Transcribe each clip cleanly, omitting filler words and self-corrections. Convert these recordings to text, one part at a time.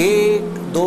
1-2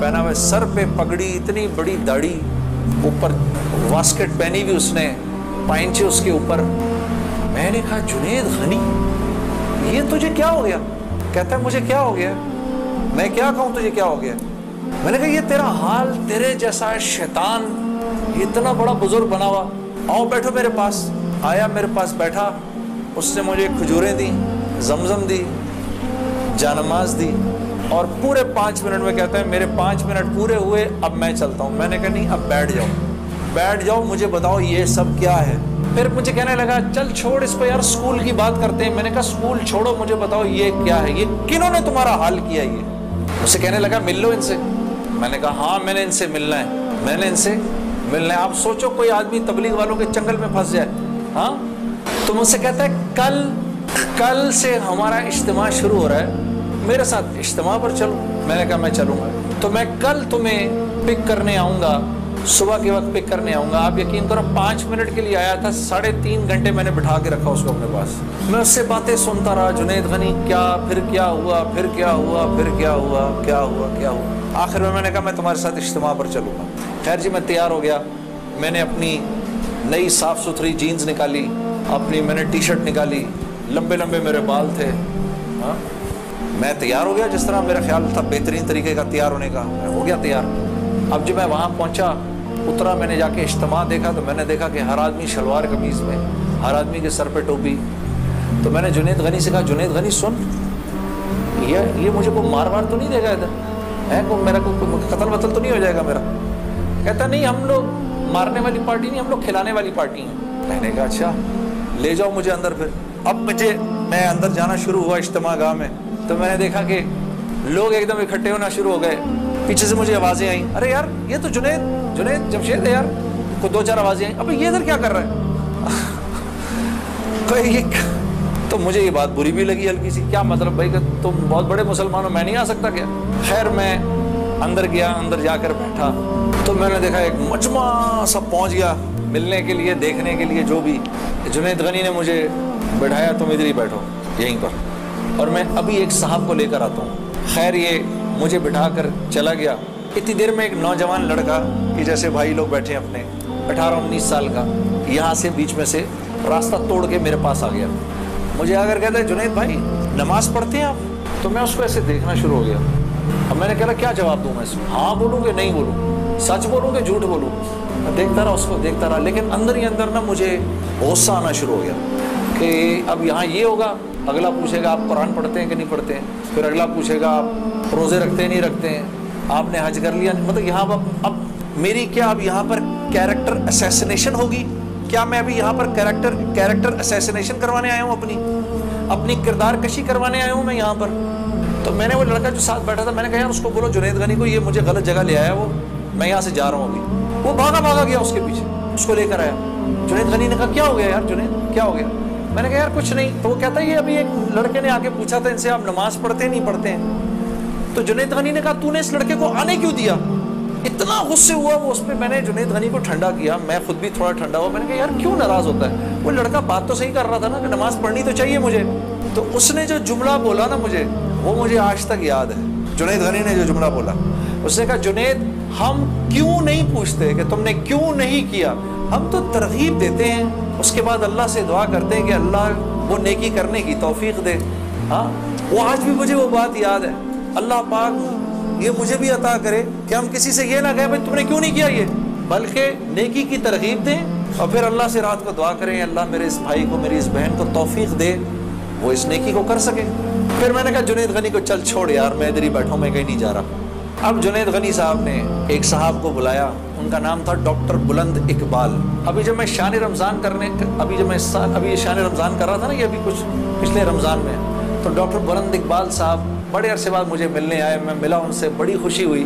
پہنا ہوا ہے, سر پہ پگڑی, اتنی بڑی داڑھی, اوپر واسکٹ پہنی ہوئی اس نے, پائنچے اس کے اوپر. میں نے کہا جنید غنی یہ تجھے کیا ہو گیا؟ کہتا ہے مجھے کیا ہو گیا؟ میں کیا کہوں تجھے کیا ہو گیا؟ میں نے کہا یہ تیرا حال تیرے جیسا ہے شیطان, یہ اتنا بڑا بزرگ بنا ہوا, آؤ بیٹھو میرے پاس. آیا میرے پاس بیٹھا, اس نے مجھے کھجوریں دی, زمزم دی, جانماز دی, اور پورے 5 منٹ میں کہتا ہے میرے 5 منٹ پورے ہوئے, اب میں چلتا ہوں. میں نے کہا نہیں, اب بیٹھ جاؤ, مجھے بتاؤ یہ سب کیا ہے. پھر مجھے کہنے لگا چل چھوڑ اس کو یار, اسکول کی بات کرتے ہیں. میں نے کہا اسکول چھوڑو, مجھے بتاؤ یہ کیا ہے, یہ کنہوں نے تمہارا حال کیا؟ یہ اسے کہنے لگا مل لو ان سے. میں نے کہا ہاں میں نے ان سے ملنا ہے, میں نے ان سے ملنا ہے. آپ سوچو کوئی آدمی تبلیغ والوں کے چنگل میں پھنس جائے. ہاں تو مجھ سے کہتا ہے کل سے ہمارا اجتماع شروع ہو رہا ہے, میرے ساتھ اجتماع پر چلو. میں نے کہا میں چلوں گا. تو میں کل تمہیں پک کرنے آؤں گا, صبح کے وقت پک کرنے آؤں گا. آپ یقین کرو 5 منٹ کے لیے آیا تھا, 3.5 گھنٹے میں نے بٹھا کے رکھا اس کو اپنے پاس. میں اس سے باتیں سنتا رہا, جنید غنی کیا, پھر کیا ہوا, پھر کیا ہوا, پھر کیا ہوا, کیا ہوا, کیا ہوا. آخر میں نے کہا میں تمہارے ساتھ اجتماع پر چلوں گا. خیر جی میں تیار ہو گیا. میں نے اپنی نئی صاف ستھری جینز نکالی, اپنی میں نے ٹی شرٹ نکالی, لمبے لمبے میرے بال تھے. ہاں میں تیار ہو گیا جس طرح میرا خیال تھا بہترین طریقے کا تیار ہونے کا, میں ہو گیا تیار. اب جب میں وہاں پہنچا, اترا, میں نے جا کے اجتماع دیکھا تو میں نے دیکھا کہ ہر آدمی شلوار قمیض میں, ہر آدمی کے سر پہ ٹوپی. تو میں نے جنید غنی سے کہا جنید غنی سن, یہ مجھے کوئی مار تو نہیں دے گا ادھر ہے, میرا کوئی قتل وتل تو نہیں ہو جائے گا میرا؟ کہتا نہیں ہم لوگ مارنے والی پارٹی نہیں, ہم لوگ کھلانے والی پارٹی ہیں. میں نے کہا اچھا لے جاؤ مجھے اندر. پھر اب میں اندر جانا شروع ہوا اجتماع گاہ میں, تو میں نے دیکھا کہ لوگ ایک دم اکٹھے ہونا شروع ہو گئے. پیچھے سے مجھے آوازیں آئیں, ارے یار یہ تو جنید جمشید ہے یار. کو 2-4 آوازیں آئیں, اب یہ ادھر کیا کر رہا ہے؟ تو مجھے یہ بات بری بھی لگی ہلکی سی, کیا مطلب بھائی کہ تم بہت بڑے مسلمان ہو, میں نہیں آ سکتا کیا؟ خیر میں اندر گیا, اندر جا کر بیٹھا تو میں نے دیکھا ایک مجمع سب پہنچ گیا ملنے کے لیے, دیکھنے کے لیے. جو بھی جنید غنی نے مجھے بٹھایا, تم ادھر ہی بیٹھو یہیں پر, اور میں ابھی ایک صاحب کو لے کر آتا ہوں. خیر یہ مجھے بٹھا کر چلا گیا. اتنی دیر میں ایک نوجوان لڑکا کہ جیسے بھائی لوگ بیٹھے اپنے 18-19 سال کا, یہاں سے بیچ میں سے راستہ توڑ کے میرے پاس آ گیا. مجھے آ کر کہتا ہے جنید بھائی نماز پڑھتے ہیں آپ؟ تو میں اس کو ایسے دیکھنا شروع ہو گیا. اب میں نے کہا کیا جواب دوں میں اس میں, ہاں بولوں کہ نہیں بولوں, سچ بولوں کہ جھوٹ بولوں؟ دیکھتا رہا اس کو, دیکھتا رہا, لیکن اندر ہی اندر نا مجھے غصہ آنا شروع ہو گیا کہ اب یہاں یہ ہوگا, اگلا پوچھے گا آپ قرآن پڑھتے ہیں کہ نہیں پڑھتے ہیں, پھر اگلا پوچھے گا آپ روزے رکھتے ہیں نہیں رکھتے ہیں, آپ نے حج کر لیا, مطلب یہاں اب میری کیا اب یہاں پر کیریکٹر اسیسینیشن ہوگی کیا؟ میں ابھی یہاں پر کیریکٹر اسیسینیشن کروانے آیا ہوں, اپنی کردار کشی کروانے آیا ہوں میں یہاں پر. تو میں نے وہ لڑکا جو ساتھ بیٹھا تھا, میں نے کہا یار اس کو بولو جنید غنی کو یہ مجھے غلط جگہ لے آیا, وہ میں یہاں سے جا رہا ہوں ابھی. وہ بھاگا گیا اس کے پیچھے, اس کو لے کر آیا. جنید غنی نے کہا کیا ہو گیا یار جنید, کیا ہو گیا؟ میں نے کہا یار کچھ نہیں. تو وہ کہتا ہے یہ ابھی ایک لڑکے نے آ کے پوچھا تھا ان سے آپ نماز پڑھتے نہیں پڑھتے ہیں. تو جنید غنی نے کہا تو نے اس لڑکے کو آنے کیوں دیا؟ اتنا غصے ہوا وہ اس پہ. میں نے جنید غنی کو ٹھنڈا کیا, میں خود بھی تھوڑا ٹھنڈا ہوا. میں نے کہا یار کیوں ناراض ہوتا ہے؟ وہ لڑکا بات تو صحیح کر رہا تھا نا کہ نماز پڑھنی تو چاہیے مجھے. تو اس نے جو جملہ بولا نا مجھے, وہ مجھے آج تک یاد ہے. جنید غنی نے جو جملہ بولا, اس نے کہا جنید ہم کیوں نہیں پوچھتے کہ تم نے کیوں نہیں کیا, ہم تو ترغیب دیتے ہیں, اس کے بعد اللہ سے دعا کرتے ہیں کہ اللہ وہ نیکی کرنے کی توفیق دے. ہاں وہ آج بھی مجھے وہ بات یاد ہے. اللہ پاک یہ مجھے بھی عطا کرے کہ ہم کسی سے یہ نہ کہیں بھائی تم نے کیوں نہیں کیا یہ, بلکہ نیکی کی ترغیب دیں اور پھر اللہ سے رات کو دعا کریں اللہ میرے اس بھائی کو, میری اس بہن کو توفیق دے وہ اس نیکی کو کر سکے. پھر میں نے کہا جنید غنی کو چل چھوڑ یار, میں ادھر ہی بیٹھا ہوں, میں کہیں نہیں جا رہا. اب جنید غنی صاحب نے ایک صاحب کو بلایا, ان کا نام تھا ڈاکٹر بلند اقبال. ابھی جب میں شان رمضان ابھی شان رمضان کر رہا تھا نا, یہ ابھی کچھ پچھلے رمضان میں, تو ڈاکٹر بلند اقبال صاحب بڑے عرصے بعد مجھے ملنے آئے. میں ملا ان سے, بڑی خوشی ہوئی.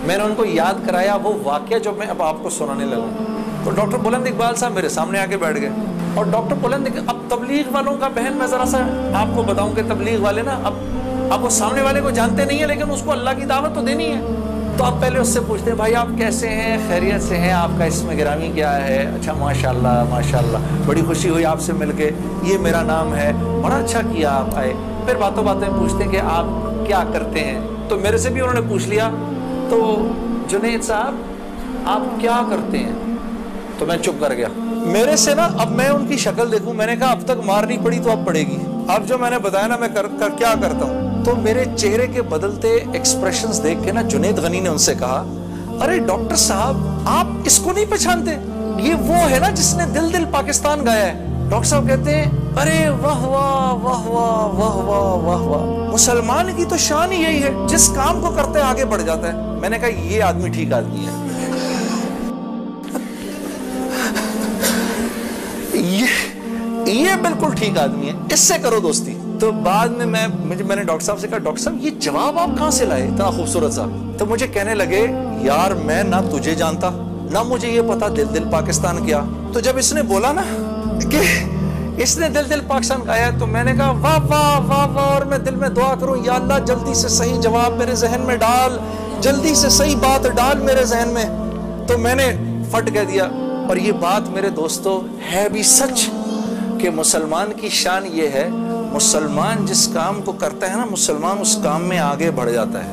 میں نے ان کو یاد کرایا وہ واقعہ جو میں اب آپ کو سنانے لگا. تو ڈاکٹر بلند اقبال صاحب میرے سامنے آ کے بیٹھ گئے. اور ڈاکٹر بلند, اب تبلیغ والوں کا بہن میں ذرا سا آپ کو بتاؤں کہ تبلیغ والے نا اب وہ سامنے والے کو جانتے نہیں ہیں, لیکن اس کو اللہ کی دعوت تو دینی ہے. تو آپ پہلے اس سے پوچھتے ہیں بھائی آپ کیسے ہیں, خیریت سے ہیں, آپ کا اسم گرامی کیا ہے؟ اچھا ماشاء اللہ بڑی خوشی ہوئی آپ سے مل کے, یہ میرا نام ہے, بڑا اچھا کیا آپ آئے. پھر باتیں پوچھتے ہیں کہ آپ کیا کرتے ہیں, تو میرے سے بھی انہوں نے پوچھ لیا تو جنید صاحب آپ کیا کرتے ہیں؟ تو میں چپ کر گیا. میرے سے نا اب میں ان کی شکل دیکھوں, میں نے کہا اب تک مار نہیں پڑی تو اب پڑے گی. اب جو میں نے بتایا نا میں کیا کرتا ہوں, تو میرے چہرے کے بدلتے ایکسپریشنز دیکھ کے نا جنید غنی نے ان سے کہا ارے ڈاکٹر صاحب آپ اس کو نہیں پہچانتے, یہ وہ ہے نا جس نے دل دل پاکستان گایا ہے. ڈاکٹر صاحب کہتے ہیں ارے واہ واہ واہ واہ واہ واہ واہ واہ, مسلمان کی تو شان ہی یہی ہے, جس کام کو کرتے آگے بڑھ جاتا ہے. میں نے کہا یہ آدمی ٹھیک آدمی ہے, یہ بالکل ٹھیک آدمی ہے, اس سے کرو دوستی. تو بعد میں نے ڈاکٹر صاحب سے کہا ڈاکٹر صاحب یہ جواب آپ کہاں سے لائے اتنا خوبصورت سا؟ تو مجھے کہنے لگے یار میں نہ تجھے جانتا نہ مجھے یہ پتا دل دل پاکستان کیا. تو جب اس نے بولا نا کہ اس نے دل دل پاکستان گایا تو میں نے کہا واہ واہ واہ واہ, اور میں دل میں دعا کروں یا اللہ جلدی سے صحیح جواب میرے ذہن میں ڈال, جلدی سے صحیح بات ڈال میرے ذہن میں. تو میں نے فٹ کہہ دیا. اور یہ بات میرے دوستو ہے بھی سچ کہ مسلمان کی شان یہ ہے, مسلمان جس کام کو کرتا ہے نا مسلمان اس کام میں آگے بڑھ جاتا ہے.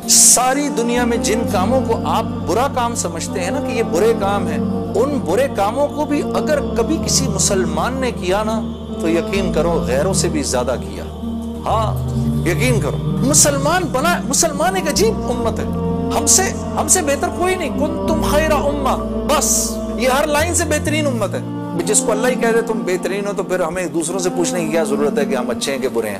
ساری دنیا میں جن کاموں کو آپ برا کام سمجھتے ہیں نا کہ یہ برے کام ہیں, ان برے کاموں کو بھی اگر کبھی کسی مسلمان نے کیا نا تو یقین کرو غیروں سے بھی زیادہ کیا. ہاں یقین کرو, مسلمان ایک عجیب امت ہے, ہم سے بہتر کوئی نہیں. کنتم خیر امہ, بس یہ ہر لائن سے بہترین امت ہے. جس کو اللہ ہی کہہ دے تم بہترین ہو تو پھر ہمیں دوسروں سے پوچھنے کی کیا ضرورت ہے کہ ہم اچھے ہیں کہ برے ہیں.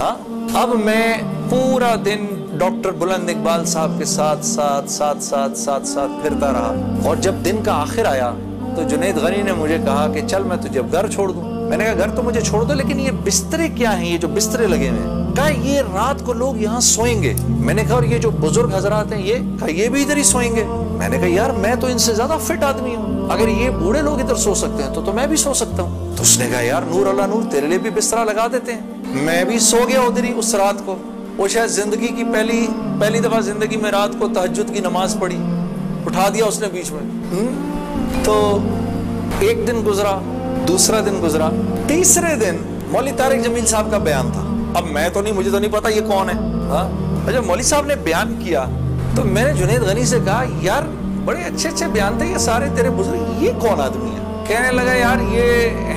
ہاں اب میں پورا دن ڈاکٹر بلند اقبال صاحب کے ساتھ پھرتا رہا, اور جب دن کا آخر آیا تو جنید غنی نے مجھے کہا کہ چل میں تجھے گھر چھوڑ دوں. میں نے کہا گھر تو مجھے چھوڑ دو, لیکن یہ بسترے کیا ہیں, یہ جو بسترے لگے ہوئے ہیں, کہا یہ رات کو لوگ یہاں سوئیں گے. میں نے کہا اور یہ جو بزرگ حضرات ہیں یہ بھی ادھر ہی سوئیں گے. میں نے کہا یار میں تو ان سے زیادہ فٹ آدمی ہوں, اگر یہ بوڑھے لوگ ادھر سو سکتے ہیں تو میں بھی سو سکتا ہوں. تو اس نے کہا یار نور اللہ نور, تیرے لیے بھی بسترا لگا دیتے ہیں. میں بھی سو گیا ادھر ہی اس رات کو. وہ شاید زندگی کی پہلی دفعہ زندگی میں رات کو تہجد کی نماز پڑھی, اٹھا دیا اس نے بیچ میں. تو ایک دن گزرا, دوسرا دن گزرا, تیسرے دن مولوی طارق جمیل صاحب کا بیان تھا. اب مجھے تو نہیں پتا یہ کون ہے. جب مولوی صاحب نے بیان کیا تو میں نے جنید غنی سے کہا یار بڑے اچھے بیان تھے یہ سارے تیرے بزرگ, یہ کون آدمی ہے؟ کہنے لگا یار یہ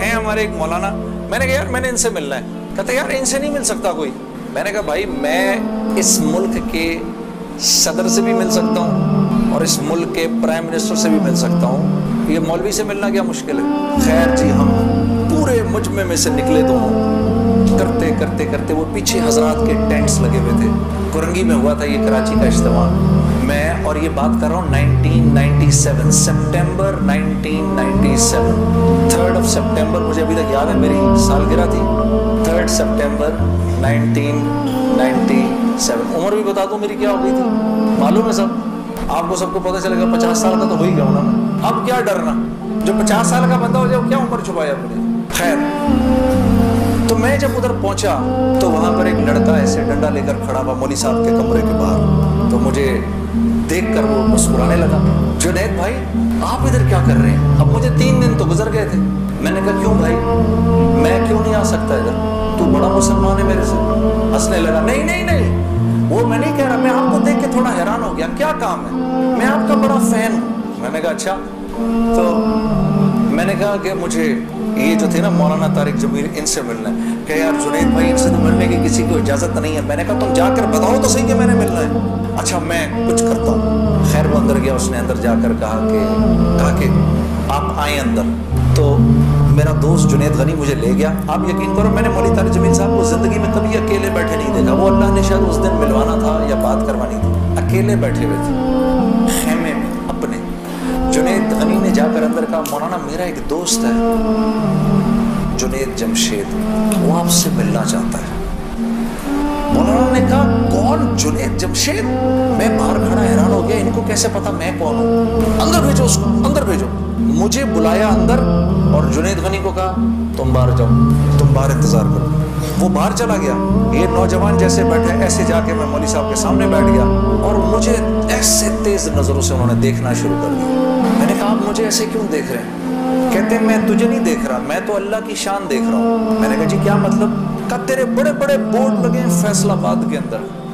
ہیں ہمارے ایک مولانا. میں نے کہا یار میں نے ان سے ملنا ہے. کہتا یار ان سے نہیں مل سکتا کوئی. میں نے کہا بھائی میں اس ملک کے صدر سے بھی مل سکتا ہوں اور اس ملک کے پرائم منسٹر سے بھی مل سکتا ہوں, یہ مولوی سے ملنا کیا مشکل ہے. خیر جی ہم پورے مجمع میں سے نکلے دونوں, کرتے وہ پیچھے حضرات کے ٹینٹس لگے ہوئے تھے. کرنگی میں ہوا تھا یہ کراچی کا اجتماع. میں اور یہ بات کر رہا ہوں 1997 سپٹمبر 1997 3rd of سپٹمبر, مجھے ابھی تک یاد ہے میری سالگرہ تھی 3rd سپٹمبر 1997. عمر بھی بتا دوں میری کیا ہو گئی تھی معلوم ہے سب, آپ کو سب کو پتہ چلے گا. 50 سال کا تو ہو ہی گیا ہوں نا میں, اب کیا ڈرنا, جو 50 سال کا بندہ ہو جائے کیا عمر چھپایا مجھے. خیر تو میں جب ادھر پہنچا تو وہاں پر ایک لڑکا ایسے ڈنڈا لے کر کھڑا ہوا مولوی صاحب کے کمرے کے باہر. تو مجھے دیکھ کر وہ مسکرانے لگا, جنید بھائی آپ ادھر کیا کر رہے ہیں؟ اب مجھے 3 دن تو گزر گئے تھے. میں نے کہا کیوں بھائی میں کیوں نہیں آ سکتا ادھر, تو بڑا مسلمان ہے میرے سے. ہنسنے لگا نہیں وہ میں نہیں کہہ رہا, میں آپ کو دیکھ کے تھوڑا حیران ہو گیا, کیا کام ہے, میں آپ کا بڑا فین ہوں. میں نے کہا اچھا. تو میں نے کہا کہ مجھے یہ جو تھے نا مولانا طارق جمیل ان سے ملنا ہے. کہ یار جنید بھائی ان سے تو ملنے کی کسی کو اجازت نہیں ہے. میں نے کہا تم جا کر بتاؤ تو صحیح کہ میں نے ملنا ہے. اچھا میں کچھ کرتا ہوں. خیر وہ اندر گیا, اس نے اندر جا کر کہا کہ آپ آئیں اندر. تو میرا دوست جنید غنی مجھے لے گیا. آپ یقین کرو میں نے مولوی طارق جمیل صاحب کو زندگی میں کبھی اکیلے بیٹھے نہیں دیکھا. وہ اللہ نے شاید اس دن ملوانا تھا یا بات کروانی تھی, اکیلے بیٹھے ہوئے تھے خیمے میں اپنے. جنید غنی نے جا کر اندر کہا مولانا میرا ایک دوست ہے جنید جمشید, وہ آپ سے ملنا چاہتا ہے. مولانا نے کہا کون جنید جمشید؟ میں باہر کھڑا حیران ہو گیا, ان کو کیسے پتا میں کون ہوں؟ اندر بھیجو اس کو, اندر بھیجو. مجھے بلایا اندر اور جنید غنی کو کہا تم باہر جاؤ, تم باہر انتظار کرو. وہ باہر چلا گیا. یہ نوجوان جیسے بیٹھے ایسے جا کے میں مولوی صاحب کے سامنے بیٹھ گیا اور مجھے ایسے تیز نظروں سے انہوں نے دیکھنا شروع کر دیا. میں نے کہا آپ مجھے ایسے کیوں دیکھ رہے ہیں؟ کہتے ہیں میں تجھے نہیں دیکھ رہا, میں تو اللہ کی شان دیکھ رہا ہوں. میں نے کہا جی کیا مطلب؟ کہ تیرے بڑے بڑے بورڈ لگے ہیں فیصل آباد کے اندر,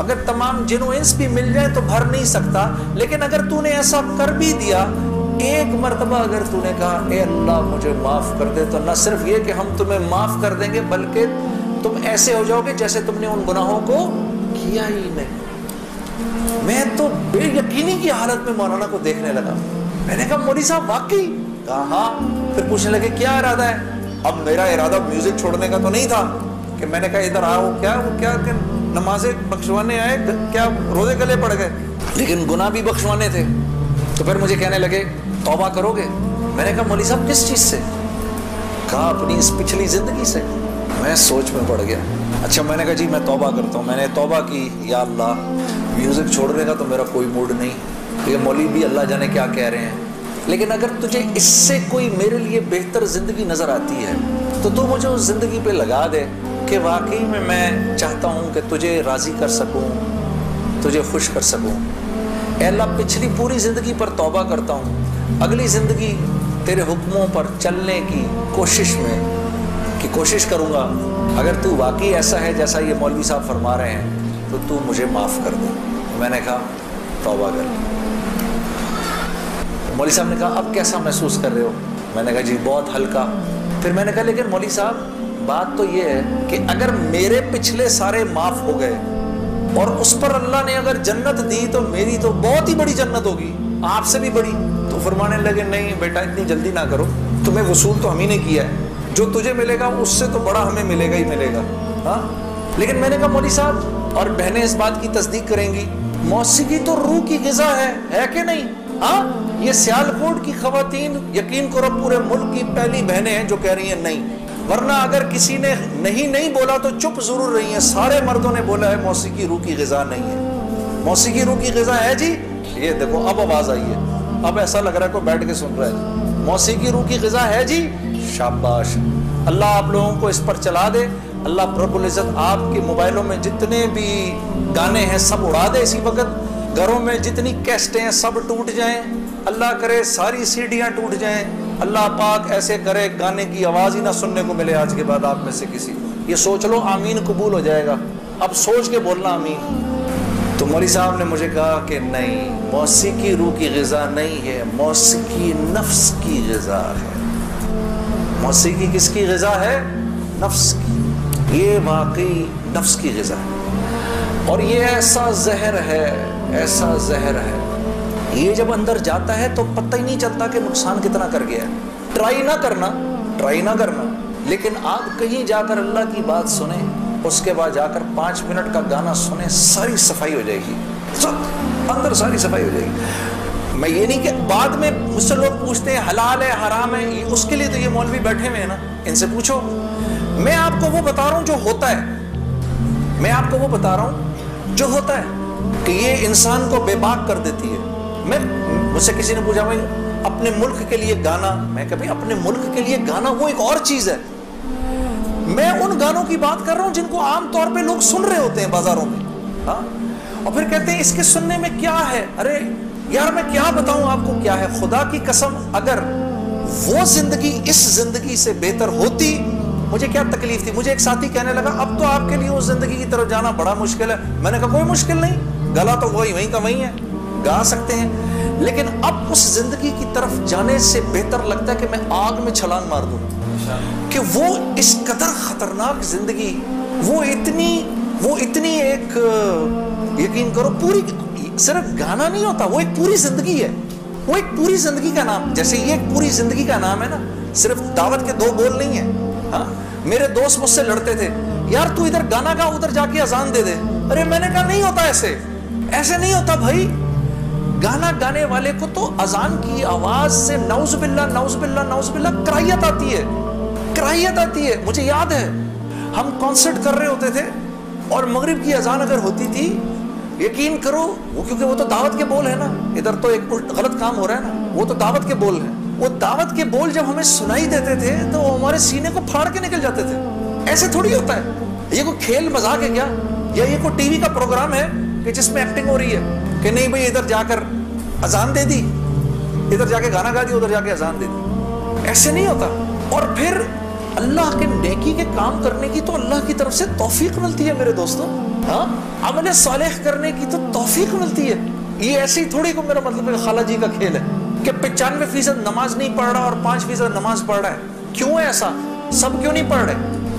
اگر تمام جنوئنس بھی مل جائیں تو بھر نہیں سکتا، لیکن اگر تو نے ایسا کر بھی دیا، ایک مرتبہ اگر تو نے کہا اے اللہ مجھے معاف کر دے، تو نہ صرف یہ کہ ہم تمہیں معاف کر دیں گے، بلکہ تم ایسے ہو جاؤ گے جیسے تم نے ان گناہوں کو کیا ہی نہیں۔ میں تو بے یقینی کی حالت میں مولانا کو دیکھنے لگا، میں نے کہا مولوی صاحب واقعی؟ کہا ہاں۔ پھر پوچھنے لگے کیا ارادہ ہے؟ اب میرا ارادہ میوزک چھوڑنے کا تو نہیں تھا کہ میں نے کہا ادھر آؤ، کیا کہ نمازیں بخشوانے آئے، کیا روزے گلے پڑ گئے، لیکن گناہ بھی بخشوانے تھے۔ تو پھر مجھے کہنے لگے توبہ کرو گے؟ میں نے کہا مولوی صاحب کس چیز سے؟ کہا اپنی اس پچھلی زندگی سے۔ میں سوچ میں پڑ گیا۔ اچھا میں نے کہا جی میں توبہ کرتا ہوں۔ میں نے توبہ کی، یا اللہ میوزک چھوڑنے کا تو میرا کوئی موڈ نہیں، یہ مولوی بھی اللہ جانے کیا کہہ رہے ہیں، لیکن اگر تجھے اس سے کوئی میرے لیے بہتر زندگی نظر آتی ہے تو مجھے اس زندگی پہ لگا دے کہ واقعی میں چاہتا ہوں کہ تجھے راضی کر سکوں، تجھے خوش کر سکوں۔ اے اللہ پچھلی پوری زندگی پر توبہ کرتا ہوں، اگلی زندگی تیرے حکموں پر چلنے کی کوشش کروں گا۔ اگر تو واقعی ایسا ہے جیسا یہ مولوی صاحب فرما رہے ہیں تو مجھے معاف کر دے۔ میں نے کہا توبہ کر لی۔ مولوی صاحب نے کہا اب کیسا محسوس کر رہے ہو؟ میں نے کہا جی بہت ہلکا۔ پھر میں نے کہا لیکن مولوی صاحب بات تو یہ ہے کہ اگر میرے پچھلے سارے معاف ہو گئے اور اس پر اللہ نے اگر جنت دی تو میری تو بہت ہی بڑی جنت ہوگی، آپ سے بھی بڑی۔ تو فرمانے لگے نہیں بیٹا اتنی جلدی نہ کرو، تمہیں وصول تو ہم ہی نے کیا ہے، جو تجھے ملے گا اس سے تو بڑا ہمیں ملے گا ہی ملے گا۔ ہاں لیکن میں نے کہا مولوی صاحب، اور بہنیں اس بات کی تصدیق کریں گی، موسیقی تو روح کی غذا ہے کہ نہیں؟ ہاں یہ سیالکوٹ کی خواتین یقین کرو پورے ملک کی پہلی بہنیں ہیں جو کہہ رہی ہیں نہیں، ورنہ اگر کسی نے نہیں بولا تو چپ ضرور رہی ہیں، سارے مردوں نے بولا ہے موسیقی روح کی غذا نہیں ہے۔ موسیقی روح کی غذا ہے جی، یہ دیکھو اب آواز آئی ہے، اب ایسا لگ رہا ہے کوئی بیٹھ کے سن رہا ہے، موسیقی روح کی غذا ہے جی، شاباش، اللہ آپ لوگوں کو اس پر چلا دے، اللہ رب العزت آپ کے موبائلوں میں جتنے بھی گانے ہیں سب اڑا دے اسی وقت، گھروں میں جتنی کیسٹیں ہیں سب ٹوٹ جائیں، اللہ کرے ساری سیڈیاں ٹوٹ جائیں، اللہ پاک ایسے کرے گانے کی آواز ہی نہ سننے کو ملے آج کے بعد آپ میں سے کسی۔ یہ سوچ لو آمین قبول ہو جائے گا، اب سوچ کے بولنا آمین۔ تو مولوی صاحب نے مجھے کہا کہ نہیں، موسیقی روح کی غذا نہیں ہے، موسیقی نفس کی غذا ہے۔ موسیقی کس کی غذا ہے؟ نفس کی، یہ واقعی نفس کی غذا ہے، اور یہ ایسا زہر ہے، ایسا زہر ہے، یہ جب اندر جاتا ہے تو پتہ ہی نہیں چلتا کہ نقصان کتنا کر گیا ہے۔ ٹرائی نہ کرنا، لیکن آپ کہیں جا کر اللہ کی بات سنیں، اس کے بعد جا کر 5 منٹ کا گانا سنیں، ساری صفائی ہو جائے گی، سب اندر ساری صفائی ہو جائے گی۔ میں یہ نہیں کہ بعد میں مجھ سے لوگ پوچھتے ہیں حلال ہے حرام ہے، اس کے لیے تو یہ مولوی بیٹھے ہوئے ہیں نا، ان سے پوچھو۔ میں آپ کو وہ بتا رہا ہوں جو ہوتا ہے، میں آپ کو وہ بتا رہا ہوں جو ہوتا ہے کہ یہ انسان کو بے باک کر دیتی ہے۔ مجھ سے کسی نے پوچھا بھائی اپنے ملک کے لیے گانا، میں کبھی اپنے ملک کے لیے گانا وہ ایک اور چیز ہے، میں ان گانوں کی بات کر رہا ہوں جن کو عام طور پہ لوگ سن رہے ہوتے ہیں بازاروں میں، ہاں، اور پھر کہتے ہیں اس کے سننے میں کیا ہے۔ ارے یار میں کیا بتاؤں آپ کو کیا ہے، خدا کی قسم اگر وہ زندگی اس زندگی سے بہتر ہوتی مجھے کیا تکلیف تھی۔ مجھے ایک ساتھی کہنے لگا اب تو آپ کے لیے اس زندگی کی طرف جانا بڑا مشکل ہے۔ میں نے کہا کوئی مشکل نہیں، گلا تو وہیں کا وہیں ہے، گا سکتے ہیں، لیکن اب اس زندگی کی طرف جانے سے بہتر لگتا ہے کہ میں آگ میں چھلانگ مار دوں، کہ وہ اس قدر خطرناک زندگی، وہ اتنی ایک یقین کرو پوری، صرف گانا نہیں ہوتا، وہ ایک پوری زندگی ہے، وہ ایک پوری زندگی کا نام، جیسے یہ ایک پوری زندگی کا نام ہے نا، صرف دعوت کے 2 بول نہیں ہیں۔ ہاں میرے دوست مجھ سے لڑتے تھے، یار تو ادھر گانا گا ادھر جا کے اذان دے دے۔ ارے میں نے کہا نہیں ہوتا ایسے نہیں ہوتا بھائی، گانا گانے والے کو تو اذان کی آواز سے نعوذ باللہ نعوذ باللہ نعوذ باللہ کراہیت آتی ہے۔ مجھے یاد ہے ہم کانسرٹ کر رہے ہوتے تھے اور مغرب کی اذان اگر ہوتی تھی، یقین کرو وہ کیونکہ وہ تو دعوت کے بول ہے نا، ادھر تو ایک غلط کام ہو رہا ہے نا، وہ تو دعوت کے بول ہیں، وہ دعوت کے بول جب ہمیں سنائی دیتے تھے تو وہ ہمارے سینے کو پھاڑ کے نکل جاتے تھے۔ ایسے تھوڑی ہوتا ہے، یہ کوئی کھیل مذاق ہے کیا، یا یہ کوئی ٹی وی کا پروگرام ہے کہ جس میں ایکٹنگ ہو رہی ہے کہ نہیں بھئی ادھر جا کر اذان دے دی، ادھر جا کے گانا گا دی، ادھر جا کے اذان دے دی، ایسے نہیں ہوتا۔ اور پھر اللہ کے نیکی کے کام کرنے کی تو اللہ کی طرف سے توفیق ملتی ہے میرے دوستوں. ہاں عمل صالح کرنے کی تو توفیق ملتی ہے. یہ ایسے ہی تھوڑی کو میرا مطلب ہے خالہ جی کا کھیل ہے کہ 95% نماز نہیں پڑھ رہا اور 5% نماز پڑھ رہا ہے. کیوں ہے ایسا؟ سب کیوں نہیں پڑھ رہے؟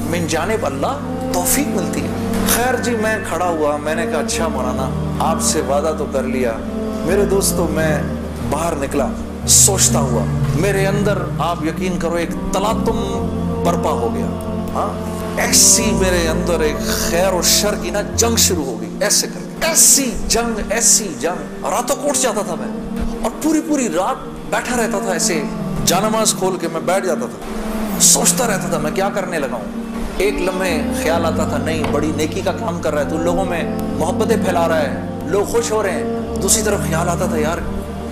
من جانب اللہ توفیق ملتی ہے. خیر جی میں کھڑا ہوا, میں نے کہا اچھا مولانا آپ سے وعدہ تو کر لیا. میرے دوستوں میں باہر نکلا سوچتا ہوا, میرے اندر آپ یقین کرو ایک تلاطم برپا ہو گیا. ہاں ایسی میرے اندر ایک خیر و شر کی نا جنگ شروع ہو گئی. ایسے کر ایسی جنگ راتوں کوٹ جاتا تھا میں, اور پوری رات بیٹھا رہتا تھا ایسے جانماز کھول کے. میں بیٹھ جاتا تھا, سوچتا رہتا تھا میں کیا کرنے لگا ہوں. ایک لمحے خیال آتا تھا نہیں بڑی نیکی کا کام کر رہا ہے تو لوگوں میں محبتیں پھیلا رہا ہے, لوگ خوش ہو رہے ہیں. دوسری طرف خیال آتا تھا یار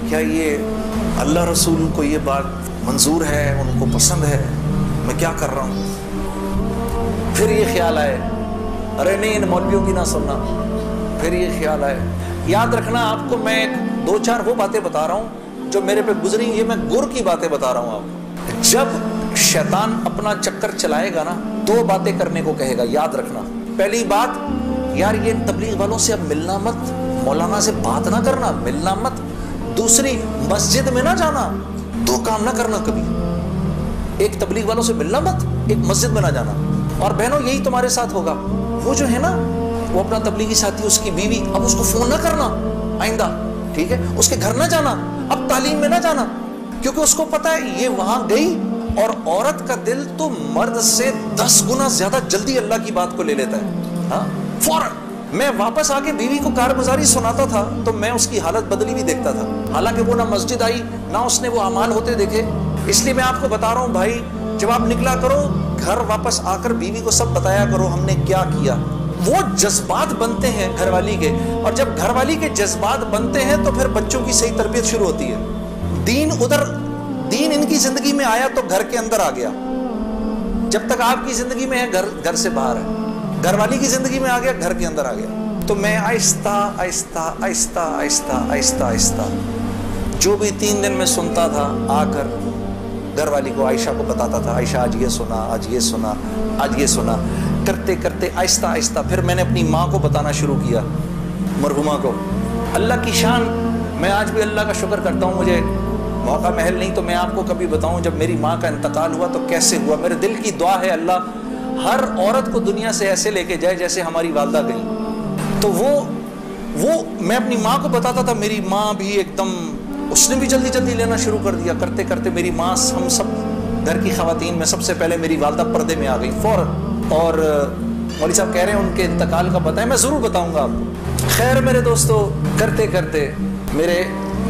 کیا یہ اللہ رسول کو یہ بات منظور ہے, ان کو پسند ہے, میں کیا کر رہا ہوں. پھر یہ خیال آئے ارے نہیں ان مولویوں کی نہ سننا. پھر یہ خیال آئے. یاد رکھنا آپ کو میں 2-4 وہ باتیں بتا رہا ہوں جو میرے پہ گزری. یہ میں گر کی باتیں بتا رہا ہوں آپ کو. جب شیطان اپنا چکر چلائے گا نا 2 باتیں کرنے کو کہے گا, یاد رکھنا. پہلی بات یار یہ تبلیغ والوں سے اب ملنا مت, مولانا سے بات نہ کرنا, ملنا مت. دوسری مسجد میں نہ جانا, 2 کام نہ کرنا کبھی. ایک تبلیغ والوں سے ملنا مت, ایک مسجد میں نہ جانا. اور بہنوں یہی تمہارے ساتھ ہوگا. وہ جو ہے نا وہ اپنا تبلیغی ساتھی اس کی بیوی, اب اس کو فون نہ کرنا آئندہ, ٹھیک ہے, اس کے گھر نہ جانا, اب تعلیم میں نہ جانا, کیونکہ اس کو پتا ہے یہ وہاں گئی اور عورت کا دل تو مرد سے 10 گنا زیادہ جلدی اللہ کی بات کو لے لیتا ہے. ہاں فوراً میں واپس آ کے بیوی کو کارگزاری سناتا تھا تو میں اس کی حالت بدلی بھی دیکھتا تھا. حالانکہ وہ نہ مسجد آئی نہ اس نے وہ اعمال ہوتے دیکھے. اس لیے میں آپ کو بتا رہا ہوں بھائی, جب آپ نکلا کرو گھر واپس آ کر بیوی کو سب بتایا کرو ہم نے کیا کیا. وہ جذبات بنتے ہیں گھر والی کے, اور جب گھر والی کے جذبات بنتے ہیں تو پھر بچوں کی صحیح تربیت شروع ہوتی ہے. دین ان کی زندگی میں آیا تو گھر کے اندر آ گیا. جب تک آپ کی زندگی میں ہے گھر سے باہر ہے, گھر والی کی زندگی میں آ گیا گھر کے اندر آ گیا. تو میں آہستہ جو بھی 3 دن میں سنتا تھا آ کر گھر والی کو عائشہ کو بتاتا تھا, عائشہ آج یہ سنا, آج یہ سنا, آج یہ سنا. کرتے آہستہ پھر میں نے اپنی ماں کو بتانا شروع کیا, مرحومہ کو. اللہ کی شان, میں آج بھی اللہ کا شکر کرتا ہوں, مجھے موقع محل نہیں تو میں آپ کو کبھی بتاؤں جب میری ماں کا انتقال ہوا تو کیسے ہوا. میرے دل کی دعا ہے اللہ ہر عورت کو دنیا سے ایسے لے کے جائے جیسے ہماری والدہ گئی. تو وہ میں اپنی ماں کو بتاتا تھا, میری ماں بھی ایک دم اس نے بھی جلدی لینا شروع کر دیا. کرتے میری ماں, ہم سب گھر کی خواتین میں سب سے پہلے میری والدہ پردے میں آ گئی فوراً. اور مولوی صاحب کہہ رہے ہیں ان کے انتقال کا بتائیں, میں ضرور بتاؤں گا آپ کو. خیر میرے دوستو, کرتے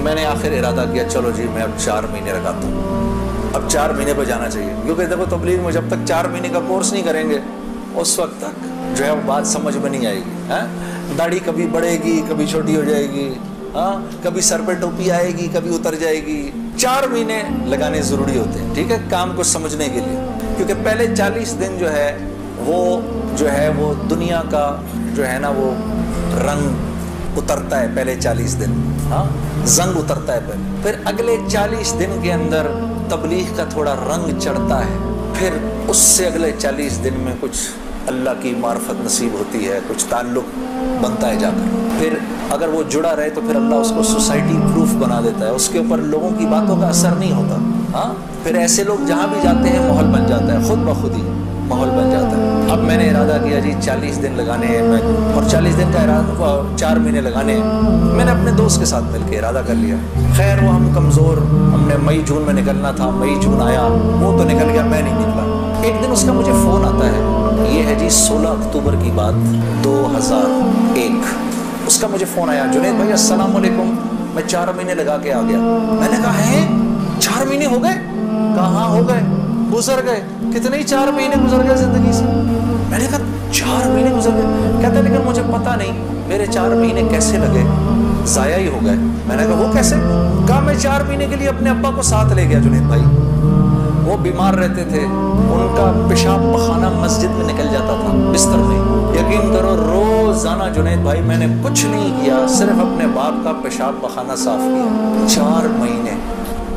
میں نے آخر ارادہ کیا چلو جی میں اب 4 مہینے لگاتا ہوں. اب 4 مہینے پہ جانا چاہیے, کیونکہ دیکھو تبلیغ میں جب تک 4 مہینے کا کورس نہیں کریں گے اس وقت تک جو ہے وہ بات سمجھ میں نہیں آئے گی. داڑھی کبھی بڑھے گی کبھی چھوٹی ہو جائے گی, کبھی سر پہ ٹوپی آئے گی کبھی اتر جائے گی. 4 مہینے لگانے ضروری ہوتے ہیں, ٹھیک ہے, کام کو سمجھنے کے لیے. کیونکہ پہلے 40 دن جو ہے وہ دنیا کا جو ہے نا وہ رنگ اترتا ہے. پہلے 40 دن زنگ اترتا ہے پہلے, پھر اگلے 40 دن کے اندر تبلیغ کا تھوڑا رنگ چڑھتا ہے. پھر اس سے اگلے 40 دن میں کچھ اللہ کی معرفت نصیب ہوتی ہے, کچھ تعلق بنتا ہے جا کر. پھر اگر وہ جڑا رہے تو پھر اللہ اس کو سوسائٹی پروف بنا دیتا ہے, اس کے اوپر لوگوں کی باتوں کا اثر نہیں ہوتا. پھر ایسے لوگ جہاں بھی جاتے ہیں ماحول بن جاتا ہے, خود بخود ہی ماحول بن جاتا ہے. اب میں نے ارادہ کیا جی 40 دن لگانے ہیں میں, اور 40 دن کا ارادہ 4 مہینے لگانے ہیں. میں نے اپنے دوست کے ساتھ مل کے ارادہ کر لیا. خیر وہ ہم کمزور, ہم نے مئی جون میں نکلنا تھا, مئی جون آیا, وہ تو نکل گیا, میں نہیں نکلا. ایک دن اس کا مجھے فون آتا ہے, یہ ہے جی 16 اکتوبر کی بات 2001. اس کا مجھے فون آیا, جنید بھائی السلام علیکم, میں 4 مہینے لگا کے آ گیا. میں نے کہا ہے 4 مہینے ہو گئے؟ کہاں ہو گئے, گزر گئے. کتنے ہی 4 مہینے گزر گئے زندگی سے. میں نے کہا 4 مہینے گزر گئے؟ کہتا لیکن مجھے پتا نہیں میرے 4 مہینے کیسے لگے, ضائع ہی ہو گئے. میں نے کہا وہ کیسے؟ کہا میں 4 مہینے کے لیے اپنے ابا کو ساتھ لے گیا جنید بھائی, وہ بیمار رہتے تھے, ان کا پیشاب پخانہ مسجد میں نکل جاتا تھا بستر میں. یقین کرو روزانہ جنید بھائی میں نے کچھ نہیں کیا, صرف اپنے باپ کا پیشاب پخانہ صاف کیا. 4 مہینے.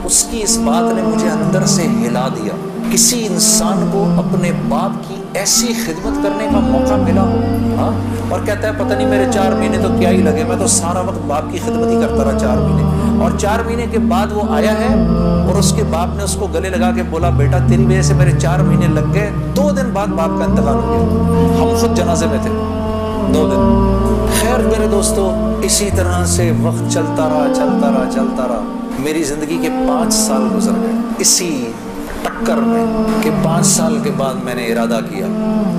اس کی اس بات نے مجھے اندر سے ہلا دیا کسی انسان کو اپنے باپ کی ایسی خدمت کرنے کا موقع ملا ہو, ہاں, اور کہتا ہے پتہ نہیں میرے 4 مہینے تو کیا ہی لگے, میں تو سارا وقت باپ کی خدمت ہی کرتا رہا 4 مہینے. اور 4 مہینے کے بعد وہ آیا ہے اور اس کے باپ نے اس کو گلے لگا کے بولا بیٹا تیری وجہ سے میرے 4 مہینے لگ گئے. 2 دن بعد باپ کا انتقال ہو گیا, ہم خود جنازے میں تھے 2 دن. خیر میرے دوستو, اسی طرح سے وقت چلتا رہا. میری زندگی کے 5 سال گزر گئے اسی ٹکر میں کہ 5 سال کے بعد میں نے ارادہ کیا,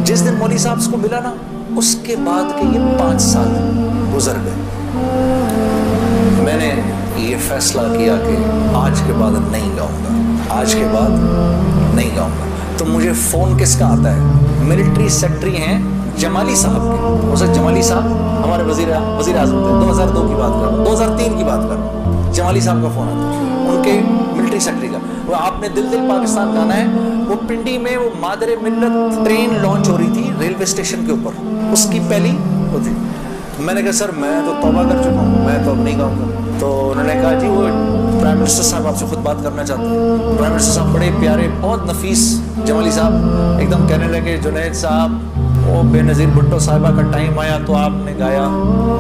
جس دن مولوی صاحب کو ملا نا اس کے بعد کے یہ 5 سال گزر گئے, میں نے یہ فیصلہ کیا کہ آج کے بعد نہیں گاؤں گا, آج کے بعد نہیں گاؤں گا. تو مجھے فون کس کا آتا ہے, ملٹری سیکٹری ہیں جمالی صاحب کے. حضرت جمالی صاحب ہمارے وزیر اعظم تھے, 2002 کی بات کر رہا ہوں, 2003 کی بات کر رہا ہوں. جمالی صاحب کا فون آتا ہے, ان کے ملٹری سیکٹری کا. وہ آپ نے دل دل پاکستان گانا ہے, وہ پنڈی میں وہ مادر ملت ٹرین لانچ ہو رہی تھی ریلوے اسٹیشن کے اوپر, اس کی پہلی وہ تھی. میں نے کہا سر میں تو توبہ کر چکا ہوں, میں تو اب نہیں گاؤں گا. تو انہوں نے کہا جی وہ پرائم منسٹر صاحب آپ سے خود بات کرنا چاہتے ہیں. پرائم منسٹر صاحب بڑے پیارے بہت نفیس جمالی صاحب ایک دم کہنے لگے جنید صاحب وہ بے نظیر بھٹو صاحبہ کا ٹائم آیا تو آپ نے گایا,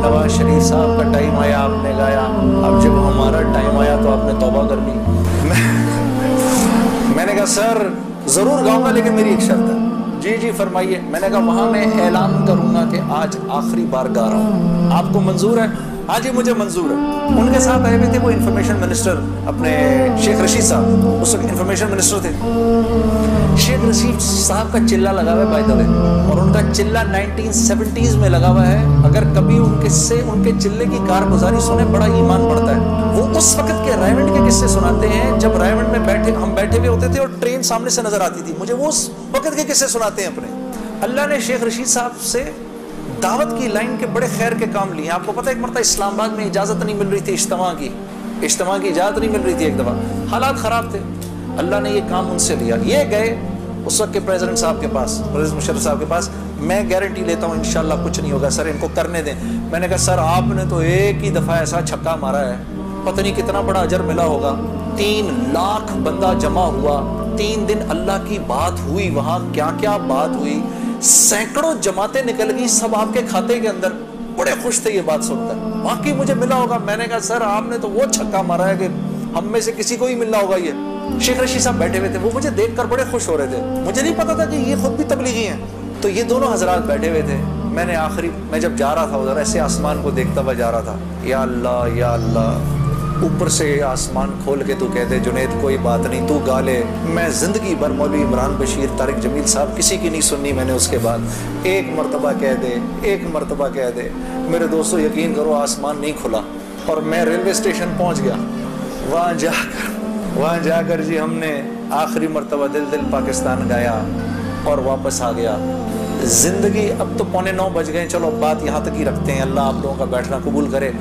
نواز شریف صاحب کا ٹائم آیا آپ نے گایا, اب جب ہمارا ٹائم آیا تو آپ نے توبہ کر لی. میں نے کہا سر ضرور گاؤں گا لیکن میری ایک شرط ہے. جی فرمائیے. میں نے کہا وہاں میں اعلان کروں گا کہ آج آخری بار گا رہا ہوں, آپ کو منظور ہے؟ ہاں جی مجھے منظور ہے. ان کے ساتھ آئے ہوئے تھے وہ انفارمیشن منسٹر اپنے شیخ رشید صاحب, اس وقت انفارمیشن منسٹر تھے. شیخ رشید صاحب کا چلہ لگا ہوا ہے بائی دا وے, اور ان کا چلہ 1970s میں لگا ہوا ہے. اگر کبھی ان کے چلے کی کارگزاری سنے بڑا ایمان پڑتا ہے. وہ اس وقت کے رائمنڈ کے قصے سناتے ہیں جب رائمنڈ میں ہم بیٹھے ہوئے ہوتے تھے اور ٹرین سامنے سے نظر آتی تھی. مجھے وہ اس وقت کے قصے سناتے ہیں اپنے. اللہ نے شیخ رشید صاحب سے دعوت کی لائن کے بڑے خیر کے کام لیے. آپ کو پتہ ہے ایک مرتبہ اسلام آباد میں اجازت نہیں مل رہی تھی اجتماع کی اجازت نہیں مل رہی تھی. ایک دفعہ حالات خراب تھے, اللہ نے یہ کام ان سے لیا. یہ گئے اس وقت کے پریزیڈنٹ صاحب کے پاس, پریزیڈنٹ مشرف صاحب کے پاس. میں گارنٹی لیتا ہوں انشاءاللہ کچھ نہیں ہوگا سر, ان کو کرنے دیں. میں نے کہا سر آپ نے تو ایک ہی دفعہ ایسا چھکا مارا ہے, پتہ نہیں کتنا بڑا اجر ملا ہوگا. 3 لاکھ بندہ جمع ہوا, 3 دن اللہ کی بات ہوئی, وہاں کیا کیا بات ہوئی, سینکڑوں جماعتیں نکل گئی سب آپ کے کھاتے کے اندر. بڑے خوش تھے یہ بات سن کر, واقعی مجھے ملا ہوگا. میں نے کہا سر آپ نے تو وہ چھکا مارا ہے کہ ہم میں سے کسی کو ہی ملنا ہوگا. یہ شیخ رشید صاحب بیٹھے ہوئے تھے, وہ مجھے دیکھ کر بڑے خوش ہو رہے تھے. مجھے نہیں پتا تھا کہ یہ خود بھی تبلیغی ہیں. تو یہ دونوں حضرات بیٹھے ہوئے تھے. میں جب جا رہا تھا ادھر ایسے آسمان کو دیکھتا ہوا جا رہا تھا, یا اللہ اوپر سے آسمان کھول کے تو کہہ دے جنید کوئی بات نہیں تو گا لے. میں زندگی بھر مولوی عمران بشیر, طارق جمیل صاحب کسی کی نہیں سننی میں نے. اس کے بعد ایک مرتبہ کہہ دے. میرے دوستو یقین کرو آسمان نہیں کھلا اور میں ریلوے اسٹیشن پہنچ گیا. وہاں جا کر جی ہم نے آخری مرتبہ دل دل پاکستان گایا اور واپس آ گیا. زندگی اب تو 8:45 بج گئے, چلو بات یہاں تک ہی رکھتے ہیں. اللہ آپ لوگوں کا بیٹھنا قبول کرے.